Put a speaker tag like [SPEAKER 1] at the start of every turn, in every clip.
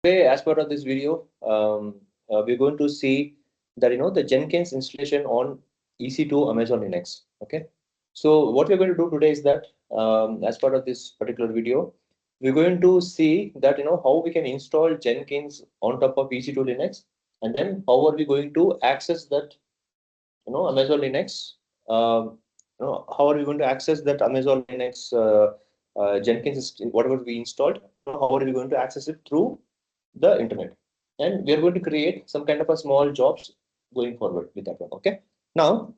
[SPEAKER 1] Today, as part of this video, we're going to see that the Jenkins installation on EC2 Amazon Linux. Okay, so what we're going to do today is that as part of this particular video, we're going to see that how we can install Jenkins on top of EC2 Linux, and then how are we going to access that Amazon Linux. How are we going to access that Amazon Linux Jenkins, whatever we installed? How are we going to access it through the internet? And we are going to create some kind of a small jobs going forward with that one. Okay. Now,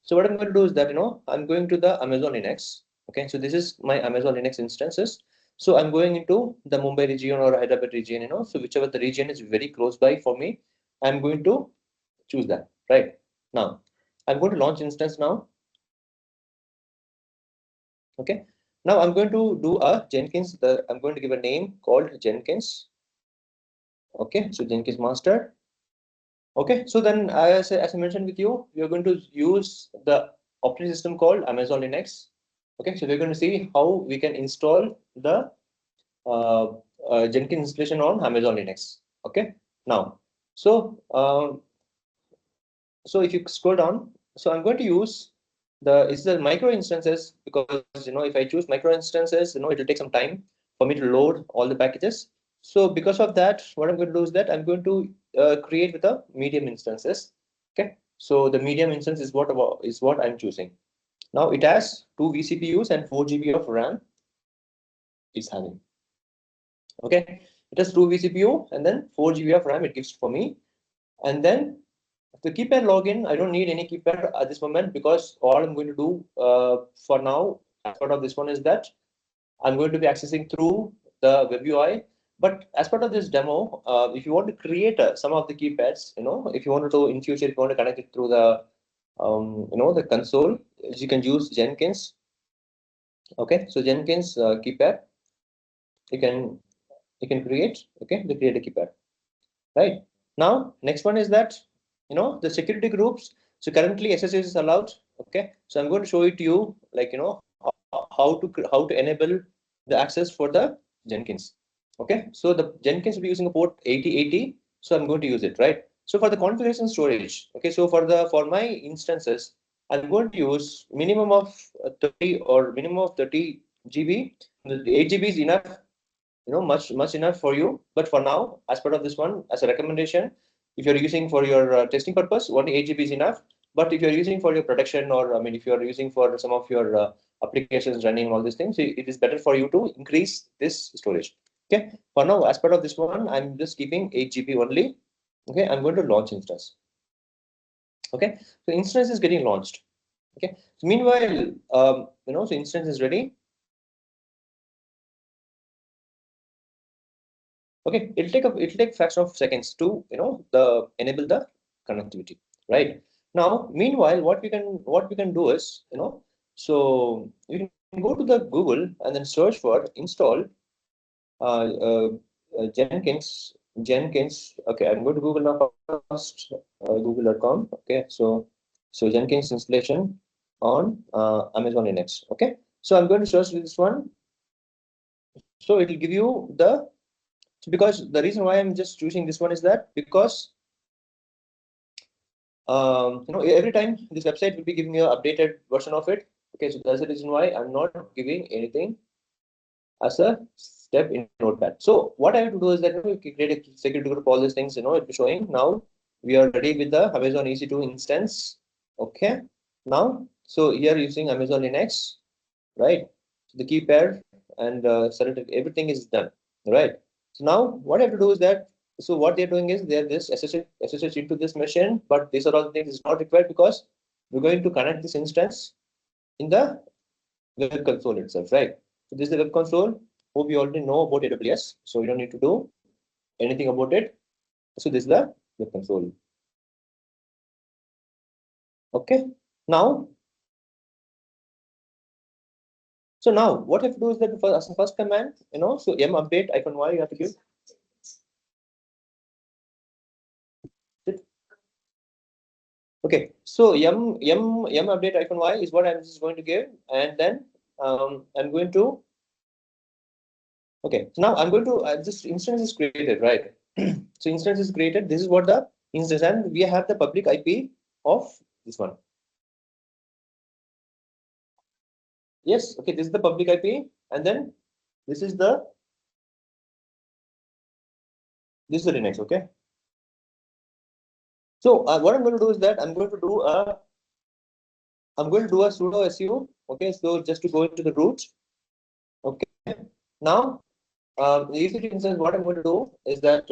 [SPEAKER 1] so what I'm going to do is that I'm going to the Amazon Linux. Okay. So this is my Amazon Linux instances. So I'm going into the Mumbai region or Hyderabad region. So whichever the region is very close by for me, I'm going to choose that. Right now, I'm going to launch instance now. Okay. Now I'm going to do a Jenkins. I'm going to give a name called Jenkins. Okay. So Jenkins master. Okay. So then, as I mentioned with you, we are going to use the operating system called Amazon Linux. Okay. So we're going to see how we can install the Jenkins installation on Amazon Linux. Okay. Now, so so if you scroll down, so I'm going to use it's the micro instances, because if I choose micro instances, it will take some time for me to load all the packages. So because of that, what I'm going to do is that I'm going to create with the medium instances. Okay, so the medium instance is what I'm choosing. Now it has 2 vCPUs and 4 GB of RAM. It's having. Okay, it has 2 vCPU and then 4 GB of RAM. It gives for me, and then the keypad login, I don't need any keypad at this moment, because all I'm going to do for now, as part of this one, is that I'm going to be accessing through the web UI. But as part of this demo, if you want to create some of the keypads, if you wanted to in future, if you want to connect it through the the console, you can use Jenkins. Okay, so Jenkins keypad, you can create. Okay, to create a keypad. Right now, next one is that the security groups. So currently SSH is allowed. Okay, so I'm going to show it to you, like how to enable the access for the Jenkins. Okay, so the Jenkins will be using a port 8080, so I'm going to use it. Right, so for the configuration storage, okay, so for my instances, I'm going to use minimum of 30 or minimum of 30 GB. 8 GB is enough, much enough for you. But for now, as part of this one, as a recommendation, if you're using for your testing purpose, only 8 GB is enough. But if you're using for your production, or if you're using for some of your applications running all these things, it is better for you to increase this storage. Okay, for now, as part of this one, I'm just keeping 8 GB only. Okay, I'm going to launch instance. Okay, so instance is getting launched. Okay, so meanwhile, so instance is ready. Okay, it'll take fraction of seconds to enable the connectivity. Right now, meanwhile, what we can do is so you can go to the Google and then search for install Jenkins. Okay, I'm going to Google now first. Google.com. Okay, so Jenkins installation on Amazon Linux. Okay, so I'm going to search this one. So it will give you the. So because the reason why I'm just choosing this one is that because every time this website will be giving you an updated version of it. Okay, so that's the reason why I'm not giving anything as a step in Notepad. So what I have to do is that we create a security group, all these things, it'll be showing. Now we are ready with the Amazon EC2 instance. Okay, now so here using Amazon Linux, right? So the key pair and everything is done, right? So now what I have to do is that, so what they're doing is they're this SSH into this machine, but these are all the things is not required, because we're going to connect this instance in the web console itself, right? So this is the web console. Hope you already know about AWS, so you don't need to do anything about it. So this is the web console. Okay, now so now what I have to do is that first command, so m update -y you have to give. Okay, so yum update -y is what I'm just going to give, and then I'm going to Okay, so now I'm going to this instance is created, right? So instance is created. This is what the instance, and we have the public IP of this one. Yes, okay, this is the public IP, and then this is the Linux, okay? So what I'm going to do is that I'm going to do a sudo su, okay? So just to go into the root, okay? Now, the EC2 instance, what I'm going to do is that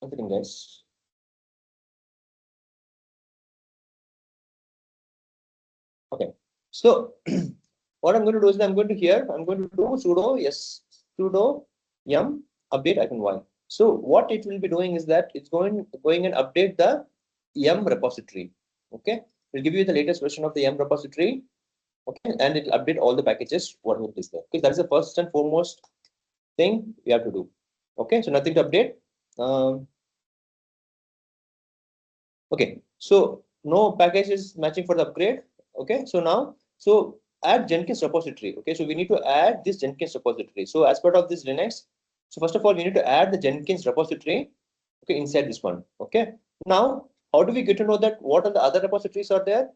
[SPEAKER 1] one second, guys. Okay, so what I'm going to do is that I'm going to do sudo yum update -y. So what it will be doing is that it's going and update the yum repository. Okay, it'll give you the latest version of the yum repository. Okay, and it'll update all the packages whatever is there. Okay, that's the first and foremost thing we have to do. Okay, so nothing to update. Okay, so no package is matching for the upgrade. Okay, so now add Jenkins repository. Okay, so we need to add this Jenkins repository. So as part of this Linux, so first of all we need to add the Jenkins repository. Okay, inside this one. Okay, now how do we get to know that what are the other repositories are there?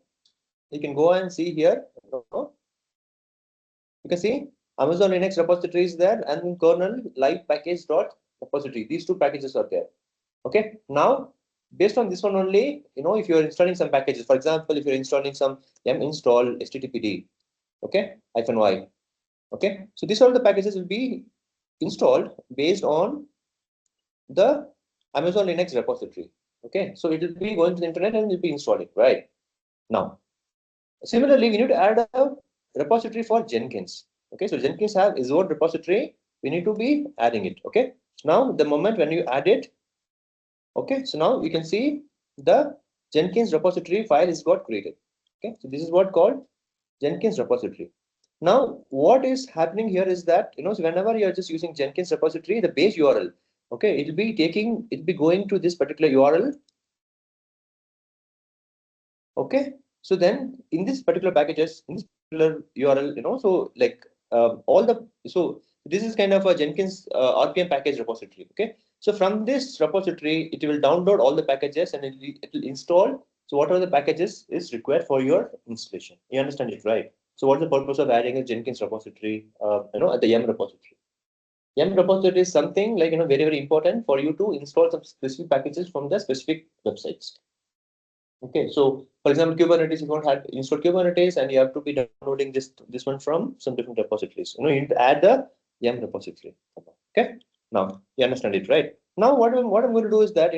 [SPEAKER 1] You can go and see here. You can see Amazon Linux repository is there, and kernel live package dot repository. These two packages are there. Okay, now based on this one only, if you're installing some packages, for example, if you're installing some yum install httpd, okay, -y, okay, so these are the packages will be installed based on the Amazon Linux repository. Okay, so it will be going to the internet and will be installing right now. Similarly, we need to add a repository for Jenkins. Okay, so Jenkins have its own repository. We need to be adding it. Okay, now the moment when you add it, okay, so now you can see the Jenkins repository file is got created. Okay, so this is what called Jenkins repository. Now, what is happening here is that so whenever you are just using Jenkins repository, the base URL, okay, it'll be going to this particular URL. Okay, so then in this particular packages, in this particular URL, so like so this is kind of a Jenkins RPM package repository. Okay, so from this repository, it will download all the packages and it will install. So whatever the packages is required for your installation. You understand it, right? So what's the purpose of adding a Jenkins repository? At the yum repository. Yum repository is something like very very important for you to install some specific packages from the specific websites. Okay, so for example, Kubernetes, you don't have to install Kubernetes and you have to be downloading this one from some different repositories. You need to add the yum repository. Okay, now you understand it, right? Now what I'm going to do is that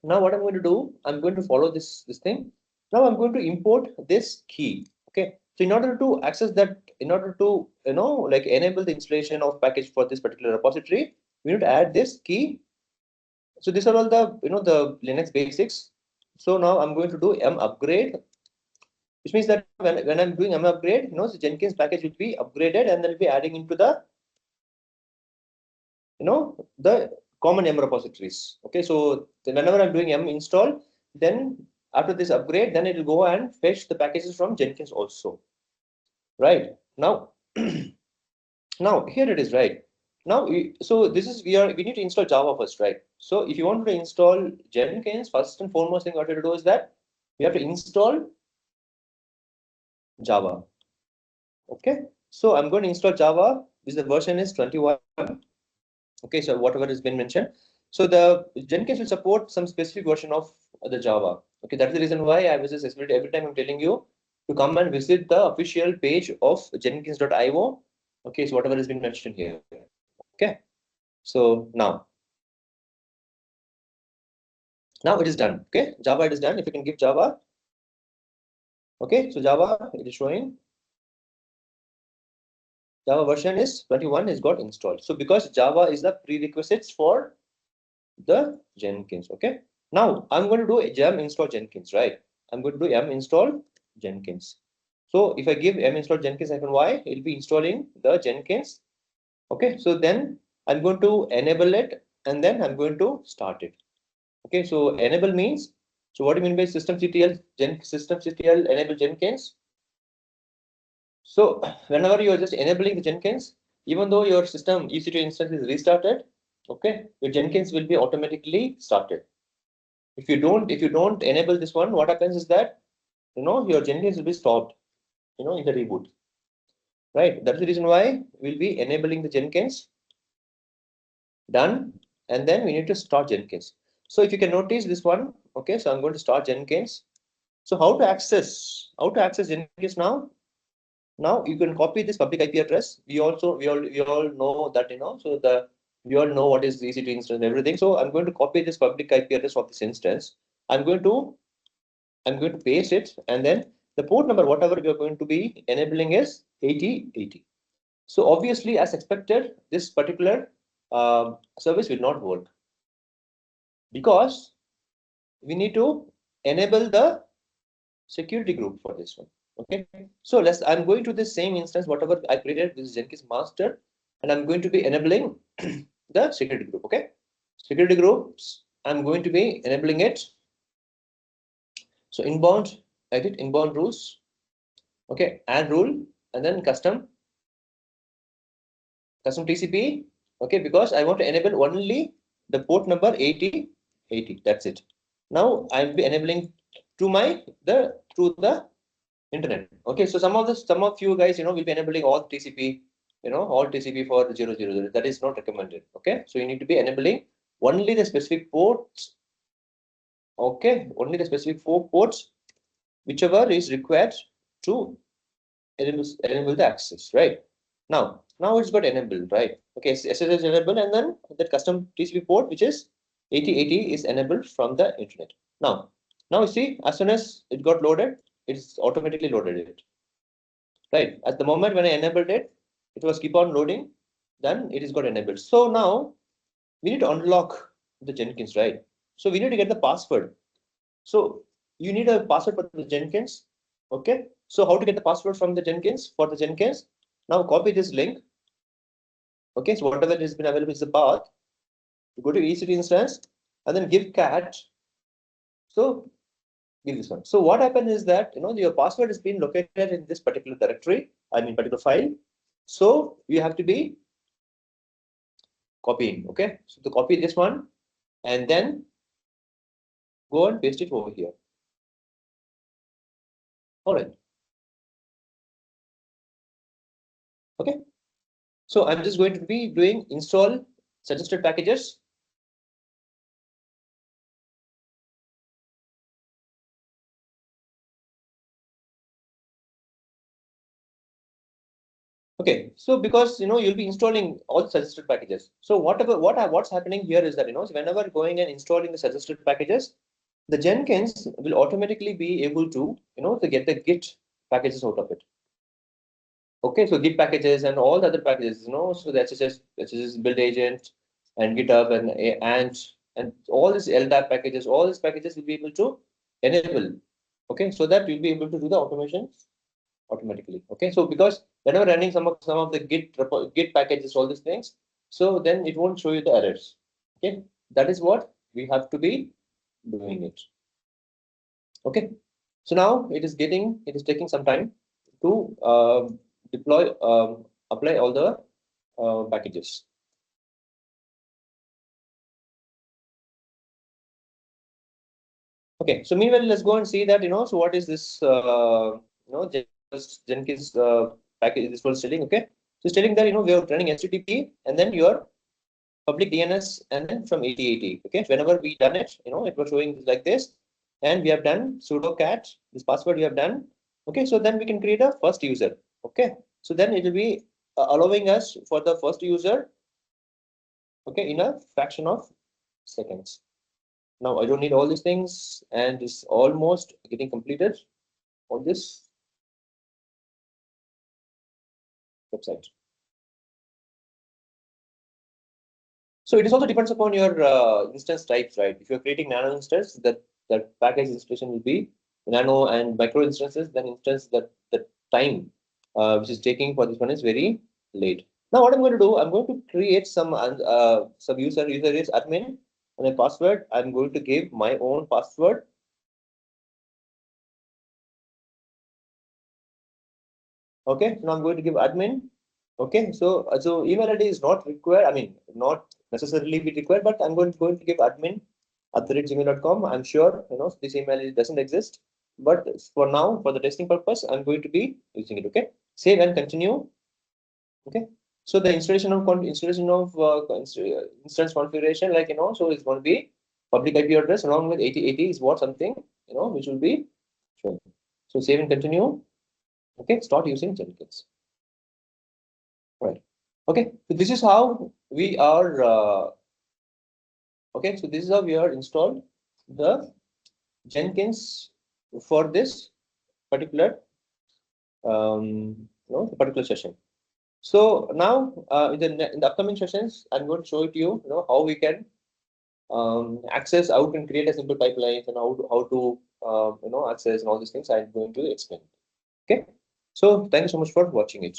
[SPEAKER 1] now what I'm going to do, I'm going to follow this thing. Now I'm going to import this key. Okay, so in order to access that, in order to like enable the installation of package for this particular repository, we need to add this key. So these are all the the Linux basics. So now I'm going to do yum upgrade, which means that when I'm doing yum upgrade, the Jenkins package will be upgraded and then will be adding into the the common yum repositories. Okay, so whenever I'm doing yum install, then after this upgrade, then it will go and fetch the packages from Jenkins also. Right now, now here it is, right? Now, so this is we need to install Java first, right? So if you want to install Jenkins, first and foremost thing what you have to do is that we have to install Java. Okay, so I'm going to install Java. This the version is 21. Okay, so whatever has been mentioned. So the Jenkins will support some specific version of the Java. Okay, that's the reason why I was just every time I'm telling you to come and visit the official page of jenkins.io. Okay, so whatever has been mentioned here. Okay, so now it is done. Okay, Java it is done. If you can give Java. Okay, so Java it is showing. Java version is 21 is got installed. So because Java is the prerequisites for the Jenkins. Okay, now I'm going to do yum install Jenkins, right? I'm going to do yum install Jenkins. So if I give yum install Jenkins -y, it'll be installing the Jenkins. Okay, so then I'm going to enable it and then I'm going to start it. Okay, so enable means, so what do you mean by systemctl enable Jenkins? So whenever you are just enabling the Jenkins, even though your system EC2 instance is restarted, okay, your Jenkins will be automatically started. If you don't enable this one, what happens is that your Jenkins will be stopped, in the reboot. Right. That's the reason why we'll be enabling the Jenkins. Done. And then we need to start Jenkins. So if you can notice this one, okay, so I'm going to start Jenkins. So how to access Jenkins now? Now you can copy this public IP address. We all know that, so we all know what is the EC2 instance and everything. So I'm going to copy this public IP address of this instance. I'm going to paste it, and then the port number, whatever we are going to be enabling, is 8080. So obviously, as expected, this particular service will not work because we need to enable the security group for this one. Okay, so I'm going to the same instance, whatever I created, this Jenkins master, and I'm going to be enabling the security group. Okay, security groups, I'm going to be enabling it. So inbound, edit inbound rules. Okay, add rule, and then custom TCP. Okay, because I want to enable only the port number 8080. That's it. Now I'll be enabling through the internet. Okay, so some of you guys, will be enabling all TCP, all TCP for 000. That is not recommended. Okay, so you need to be enabling only the specific ports. Okay, only the specific 4 ports, whichever is required to enable the access. Right. Now it's got enabled, right? Okay, so SSH is enabled, and then that custom TCP port, which is 8080, is enabled from the internet. Now you see, as soon as it got loaded, it's automatically loaded it. Right. At the moment when I enabled it, it was keep on loading, then it is got enabled. So now we need to unlock the Jenkins, right? So we need to get the password. So you need a password for the Jenkins. Okay. So how to get the password from the Jenkins for the Jenkins? Now copy this link. Okay, so whatever has been available is the path. You go to EC2 instance and then give cat. So give this one. So what happens is that your password has been located in this particular directory, particular file. So you have to be copying. Okay, so to copy this one and then go and paste it over here. All right. Okay. So I'm just going to be doing install suggested packages. Okay, so because you'll be installing all the suggested packages. So what's happening here is that so whenever going and installing the suggested packages, the Jenkins will automatically be able to to get the Git packages out of it. Okay, so Git packages and all the other packages, so the SSH build agent and GitHub and all these LDAP packages, all these packages will be able to enable. Okay, so that you'll be able to do the automation automatically. Okay, so because whenever running some of the Git packages, all these things, so then it won't show you the errors. Okay, that is what we have to be doing it. Okay, so now it is taking some time to apply all the packages. Okay, so meanwhile, let's go and see that so what is this Jenkins package? This was telling. Okay, so it's telling that we are running HTTP and then your public DNS and then from 8080. Okay, whenever we done it, it was showing like this, and we have done sudo cat, this password we have done. Okay, so then we can create a first user. Okay, so then it will be allowing us for the first user, okay, in a fraction of seconds. Now I don't need all these things, and it's almost getting completed on this website. So it is also depends upon your instance types, right? If you're creating nano instance, that package installation will be nano, and micro instances, then instance that the time which is taking for this one is very late. Now what I'm going to do, I'm going to create some user is admin, and a password. I'm going to give my own password. Okay, now I'm going to give admin. Okay, so email ID is not required. I mean, not necessarily be required, but I'm going to give admin @gmail.com. I'm sure this email doesn't exist, but for now, for the testing purpose, I'm going to be using it. Okay, save and continue. Okay, so the installation of instance configuration, like so it's going to be public IP address along with 8080 is what something which will be shown. So save and continue. Okay, start using Jenkins. Right. Okay, so this is how we are. Okay, so this is how we are installed the Jenkins for this particular particular session. So now in the upcoming sessions, I'm going to show it to you, how we can access, how we can create a simple pipeline, and how to access and all these things. I'm going to explain. Okay, so thank you so much for watching it.